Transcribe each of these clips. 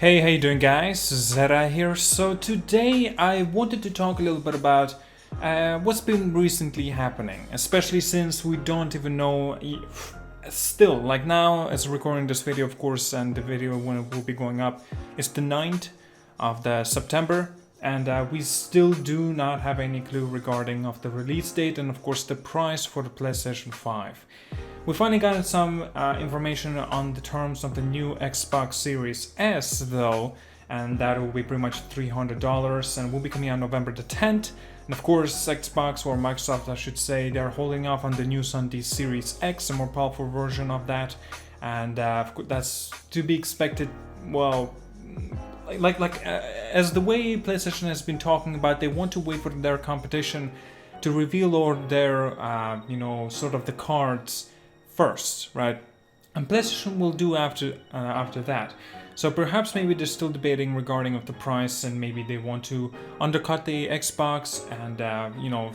Hey, how you doing guys? ZDEyE here. So today I wanted to talk a little bit about what's been recently happening, especially since we don't even know still, like now as recording this video of course, and the video when it will be going up is the 9th of the September, and we still do not have any clue regarding of the release date and of course the price for the PlayStation 5. We finally got some information on the terms of the new Xbox Series S though, and that will be pretty much $300 and will be coming out November the 10th. And of course Xbox, or Microsoft I should say, they're holding off on the news on the Series X, a more powerful version of that, and that's to be expected. Well, as the way PlayStation has been talking about, they want to wait for their competition to reveal all their sort of the cards first, right? And PlayStation will do after that. So perhaps maybe they're still debating regarding of the price, and maybe they want to undercut the Xbox, and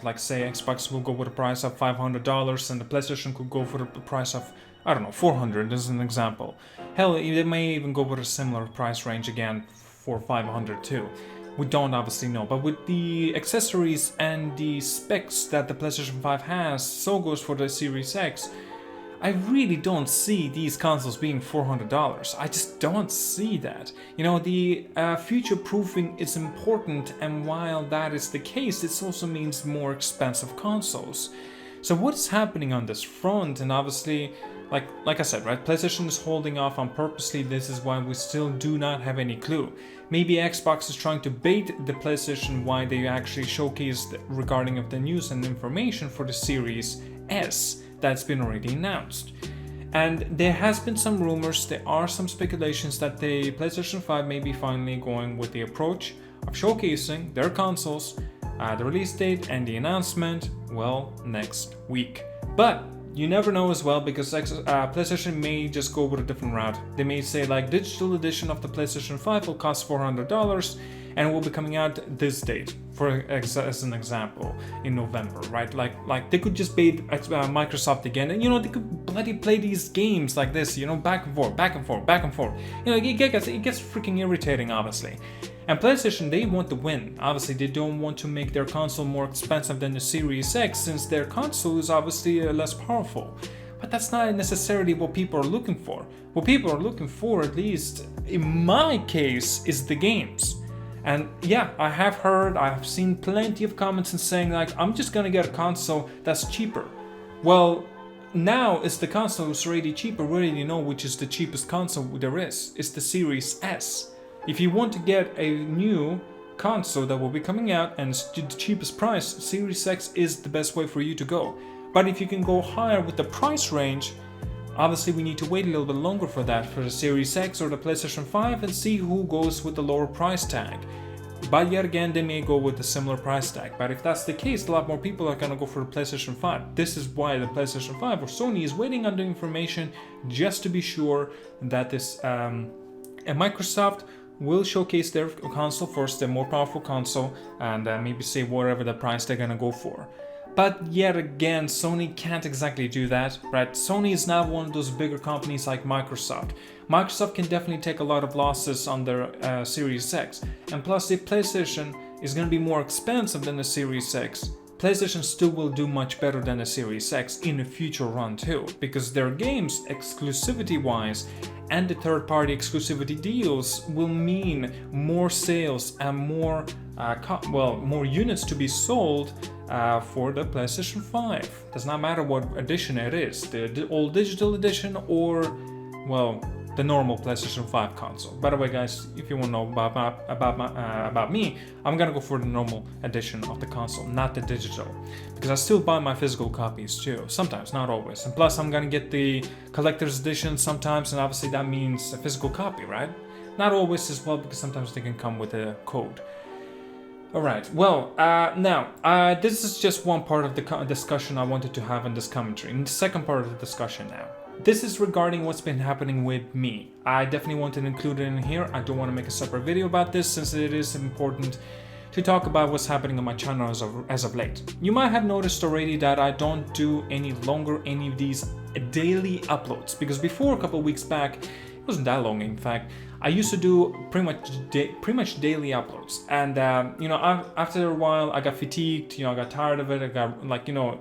like say Xbox will go with a price of $500 and the PlayStation could go for the price of, I don't know, $400 as an example. Hell, they may even go with a similar price range again for $500 too. We don't obviously know, but with the accessories and the specs that the PlayStation 5 has, so goes for the Series X. I really don't see these consoles being $400. I just don't see that. The future proofing is important, and while that is the case, it also means more expensive consoles. So what's happening on this front? And obviously, like I said, right, PlayStation is holding off on purposely. This is why we still do not have any clue. Maybe Xbox is trying to bait the PlayStation why they actually showcased regarding of the news and information for the Series S that's been already announced. And there has been some rumors, there are some speculations that the PlayStation 5 may be finally going with the approach of showcasing their consoles, the release date and the announcement, well, next week. But you never know as well, because PlayStation may just go with a different route. They may say like digital edition of the PlayStation 5 will cost $400 and will be coming out this date, as an example, in November, right? Like they could just bait Microsoft again, and they could bloody play these games like this, back and forth, back and forth, back and forth. It gets freaking irritating, obviously. And PlayStation, they want the win. Obviously, they don't want to make their console more expensive than the Series X, since their console is obviously less powerful. But that's not necessarily what people are looking for. What people are looking for, at least in my case, is the games. And yeah, I've seen plenty of comments and saying like, I'm just gonna get a console that's cheaper. Well, now it's the console is already cheaper. We already know which is the cheapest console there is. It's the Series S. If you want to get a new console that will be coming out and it's the cheapest price, Series X is the best way for you to go. But if you can go higher with the price range, obviously we need to wait a little bit longer for that, for the Series X or the PlayStation 5, and see who goes with the lower price tag. But yet again, they may go with a similar price tag. But if that's the case, a lot more people are gonna go for the PlayStation 5. This is why the PlayStation 5 or Sony is waiting on the information, just to be sure that this and Microsoft will showcase their console first, their more powerful console, and maybe say whatever the price they're gonna go for. But yet again, Sony can't exactly do that, right? Sony is not one of those bigger companies like Microsoft. Microsoft can definitely take a lot of losses on their Series X. And plus, if PlayStation is going to be more expensive than the Series X, PlayStation still will do much better than the Series X in a future run too, because their games, exclusivity-wise, and the third-party exclusivity deals will mean more sales and more units to be sold for the PlayStation 5. Does not matter what edition it is, the old digital edition or, well, the normal PlayStation 5 console. By the way, guys, if you want to know about me, I'm gonna go for the normal edition of the console, not the digital, because I still buy my physical copies too. Sometimes, not always. And plus, I'm gonna get the collector's edition sometimes, and obviously that means a physical copy, right? Not always as well, because sometimes they can come with a code. Alright, well, now, this is just one part of the discussion I wanted to have in this commentary. In the second part of the discussion now. This is regarding what's been happening with me. I definitely want to include it in here. I don't want to make a separate video about this, since it is important to talk about what's happening on my channel as of late. You might have noticed already that I don't do any longer any of these daily uploads, because before, a couple of weeks back, it wasn't that long in fact, I used to do pretty much daily uploads, and after a while I got fatigued. I got tired of it. I got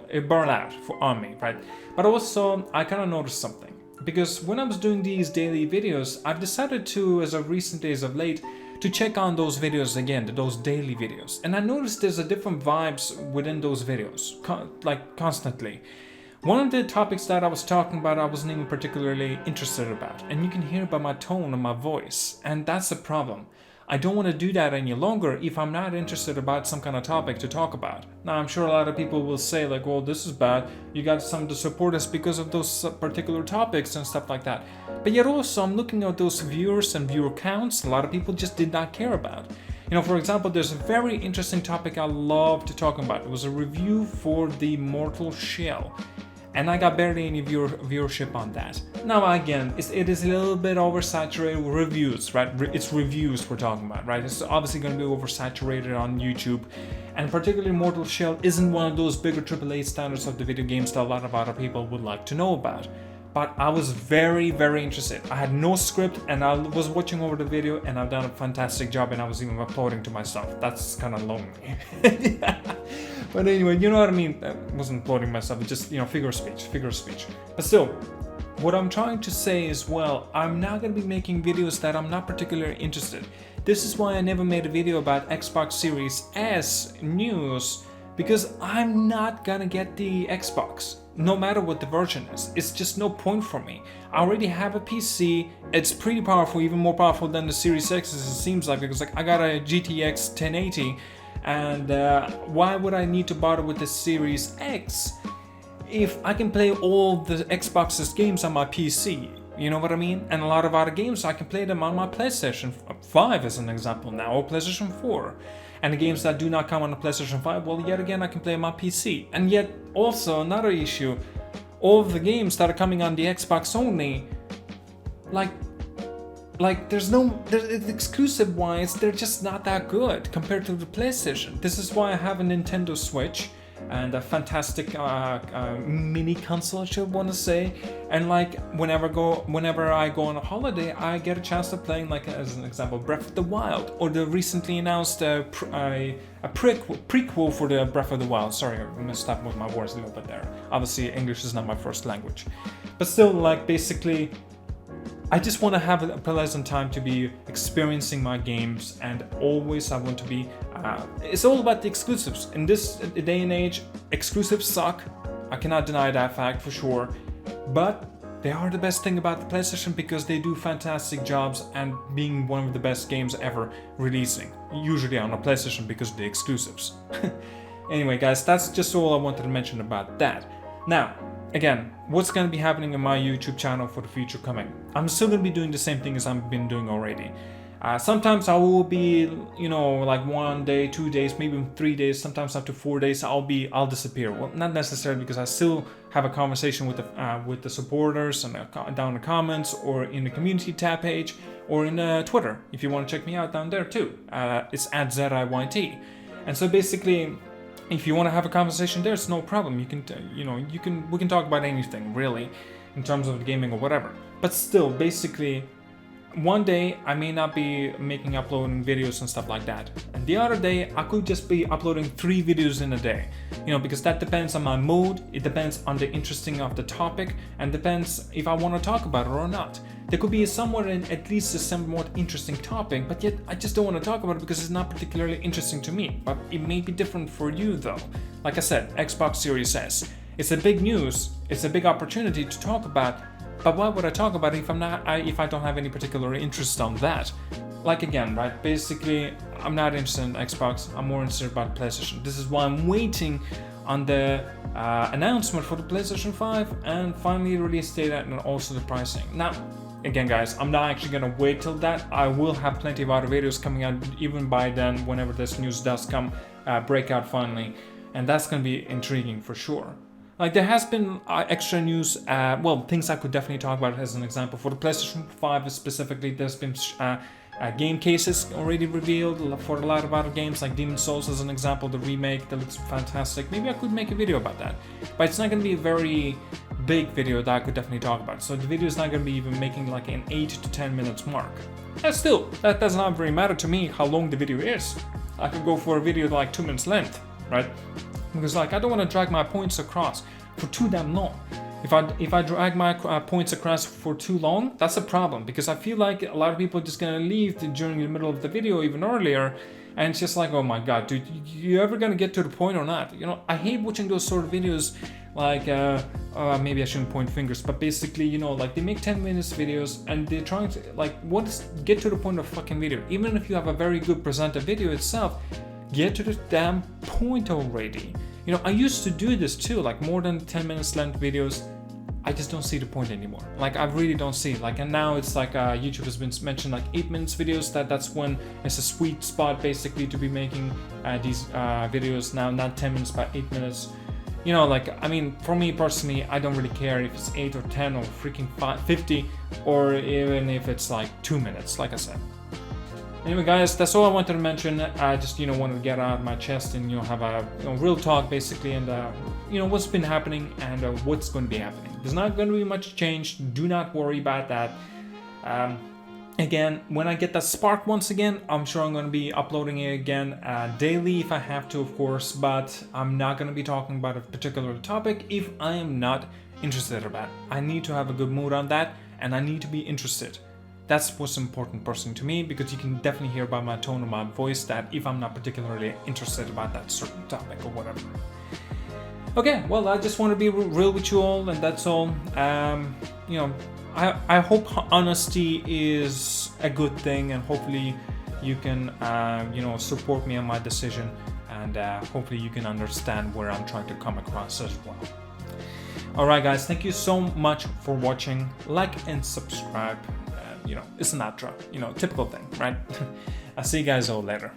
it burned out on me, right? But also I kind of noticed something, because when I was doing these daily videos, I've decided to, as of recent days of late, to check on those videos again, those daily videos, and I noticed there's a different vibes within those videos, constantly. One of the topics that I was talking about, I wasn't even particularly interested about, and you can hear by my tone and my voice, and that's the problem. I don't want to do that any longer if I'm not interested about some kind of topic to talk about. Now, I'm sure a lot of people will say like, well, this is bad, you got some to support us because of those particular topics and stuff like that. But yet also, I'm looking at those viewers and viewer counts, a lot of people just did not care about. For example, there's a very interesting topic I love to talk about. It was a review for the Mortal Shell, and I got barely any viewership on that. Now again, it is a little bit oversaturated with reviews, right? It's reviews we're talking about, right? It's obviously going to be oversaturated on YouTube, and particularly Mortal Shell isn't one of those bigger AAA standards of the video games that a lot of other people would like to know about. But I was very, very interested. I had no script, and I was watching over the video, and I've done a fantastic job, and I was even uploading to myself. That's kind of lonely. But anyway, you know what I mean? I wasn't uploading myself, it's just, figure of speech. But still, what I'm trying to say is, well, I'm not going to be making videos that I'm not particularly interested. This is why I never made a video about Xbox Series S news, because I'm not gonna get the Xbox, no matter what the version is. It's just no point for me. I already have a PC, it's pretty powerful, even more powerful than the Series X, as it seems like, because I got a GTX 1080, and why would I need to bother with the Series X if I can play all the Xbox's games on my PC? You know what I mean? And a lot of other games, I can play them on my PlayStation 5 as an example now, or PlayStation 4. And the games that do not come on the PlayStation 5, well, yet again, I can play on my PC. And yet, also another issue, all of the games that are coming on the Xbox only, exclusive wise, they're just not that good compared to the PlayStation. This is why I have a Nintendo Switch and a fantastic mini console, I should want to say. And whenever I go on a holiday, I get a chance of playing, as an example, Breath of the Wild, or the recently announced prequel for the Breath of the Wild. Sorry, I messed up with my words a little bit there. Obviously, English is not my first language, but still, basically, I just want to have a pleasant time to be experiencing my games, and always I want to be. It's all about the exclusives. In this day and age, exclusives suck. I cannot deny that fact for sure. But they are the best thing about the PlayStation, because they do fantastic jobs and being one of the best games ever releasing. Usually on a PlayStation because of the exclusives. Anyway, guys, that's just all I wanted to mention about that. Now, again, what's going to be happening in my YouTube channel for the future coming? I'm still going to be doing the same thing as I've been doing already. Sometimes I will be, 1 day, 2 days, maybe 3 days, sometimes up to 4 days, I'll disappear. Well, not necessarily, because I still have a conversation with the supporters and down in the comments, or in the community tab page, or in Twitter, if you want to check me out down there too. It's at ZDEyE. And so basically, if you want to have a conversation there, it's no problem. We can talk about anything really, in terms of gaming or whatever. But still, basically, one day I may not be uploading videos and stuff like that, and the other day I could just be uploading 3 videos in a day. Because that depends on my mood, it depends on the interesting of the topic, and depends if I want to talk about it or not. There could be at least a somewhat interesting topic, but yet I just don't want to talk about it because it's not particularly interesting to me. But it may be different for you though. Like I said, Xbox Series S. It's a big news, it's a big opportunity to talk about, but why would I talk about it if I don't have any particular interest on that? Again, right, basically, I'm not interested in Xbox, I'm more interested about PlayStation. This is why I'm waiting on the announcement for the PlayStation 5 and finally release date and also the pricing. Now, again, guys, I'm not actually gonna wait till that. I will have plenty of other videos coming out even by then, whenever this news does break out finally, and that's gonna be intriguing for sure. There has been extra news, things I could definitely talk about. As an example, for the PlayStation 5 specifically, there's been game cases already revealed for a lot of other games, like Demon's Souls as an example, the remake that looks fantastic. Maybe I could make a video about that, but it's not going to be a very big video that I could definitely talk about. So the video is not going to be even making an 8 to 10 minutes mark. And still, that does not really matter to me how long the video is. I could go for a video like 2 minutes length, right? Because like I don't want to drag my points across for too damn long. If I drag my points across for too long, that's a problem, because I feel like a lot of people are just gonna leave during the middle of the video even earlier, and it's just like, oh my god, dude, you ever gonna get to the point or not? You know, I hate watching those sort of videos, like maybe I shouldn't point fingers, but basically, you know, like they make 10 minutes videos and they're trying to like, get to the point of fucking video. Even if you have a very good presented video itself, get to the damn point already. You know, I used to do this too, like more than 10 minutes length videos. I just don't see the point anymore. Like I really don't see it. Like, and now it's like YouTube has been mentioned like 8 minutes videos. That's when it's a sweet spot basically to be making these videos now, not 10 minutes but 8 minutes. You know, like, I mean, for me personally, I don't really care if it's 8 or 10 or freaking 50, or even if it's like 2 minutes, like I said. Anyway, guys, that's all I wanted to mention. I just, you know, wanted to get out of my chest and, you know, have a real talk basically, and you know, what's been happening and what's going to be happening. There's not going to be much change. Do not worry about that. Again, when I get that spark once again, I'm sure I'm going to be uploading it again daily if I have to, of course, but I'm not going to be talking about a particular topic if I am not interested about it. I need to have a good mood on that, and I need to be interested. That's what's important personally to me, because you can definitely hear by my tone of my voice that if I'm not particularly interested about that certain topic or whatever. Okay, well, I just want to be real with you all, and that's all. You know, I hope honesty is a good thing, and hopefully you can, you know, support me on my decision, and hopefully you can understand where I'm trying to come across as well. Alright guys, thank you so much for watching. Like and subscribe. You know, it's an outro, you know, typical thing, right? I'll see you guys all later.